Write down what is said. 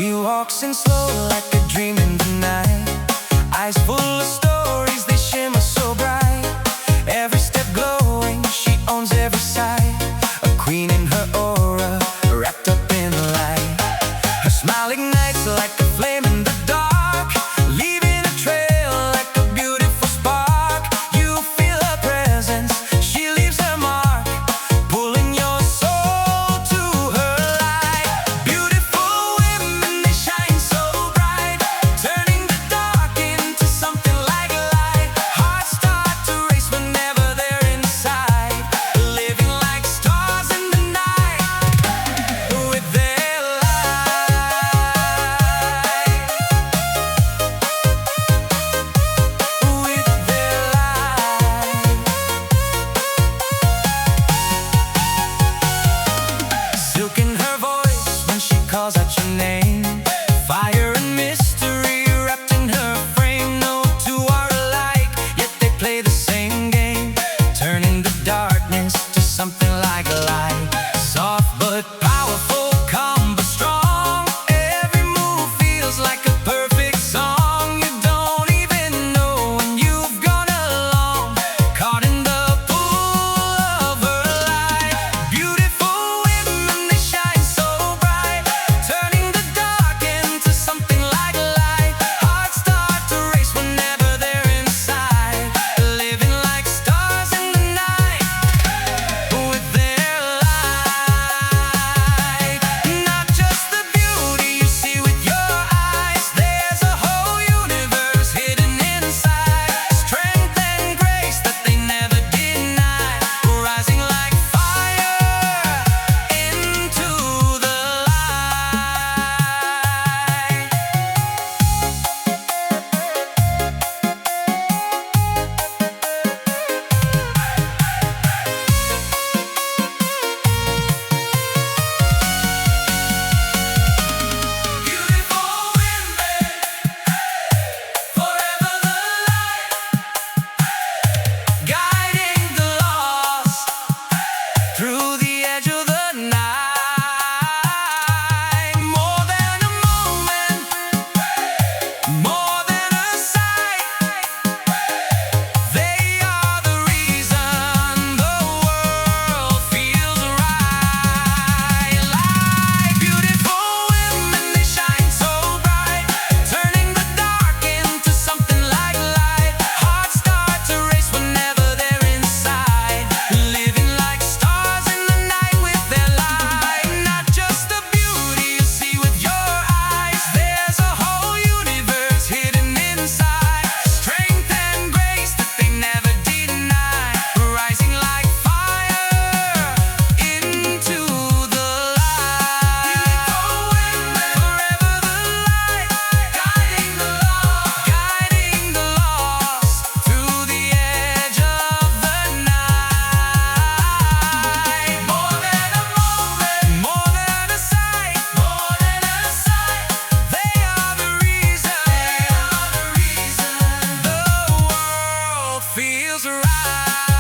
She walks in slow like a dream in the night. Eyes full of stories, they shimmer so bright. Every step glowing, she owns every side. A queen in her aura, wrapped up in light. Her smile ignites like a flame in the dark, leaving a trail like a beautiful spark. You feel her presence, she leaves her mark, pulling your soul to her light. Beautiful women, they shine so bright, turning the dark into something like light. Hearts start to race whenever they're inside, living like stars in the night with their light, with their light. Silk in her voice when she calls out your name. Fire and mystery wrapped in her frame. No two are alike, yet they play the same game, turning the darkness to something like light. Soft but powerful, calm but strong. Every move feels like a perfect song. You don't even know when you've gone along, caught in the pool of her light. Beautiful women, they shine so bright, turning the dark into something like light. Hearts start to race whenever they're inside, living like stars in the night with their light. Not just the beauty you see with your eyes, there's a whole universe hidden inside. Strength and grace that they never deny, rising like fire into the light. Beautiful women, forever the light, guiding the lost through the edge of the night. More than a moment, more than a sight, they are the reason the world feels right. Like beautiful women, they shine so bright, turning the dark into something like light. Hearts start to race whenever they're inside, living like stars in the night with their light. Not just the beauty you see with your eyes, there's a whole universe hidden inside. Strength and grace that they never deny, rising like fire into the light. Forever the light, guiding the lost through the edge of the night. More than a moment, more than a sight, they are the reason the world feels right.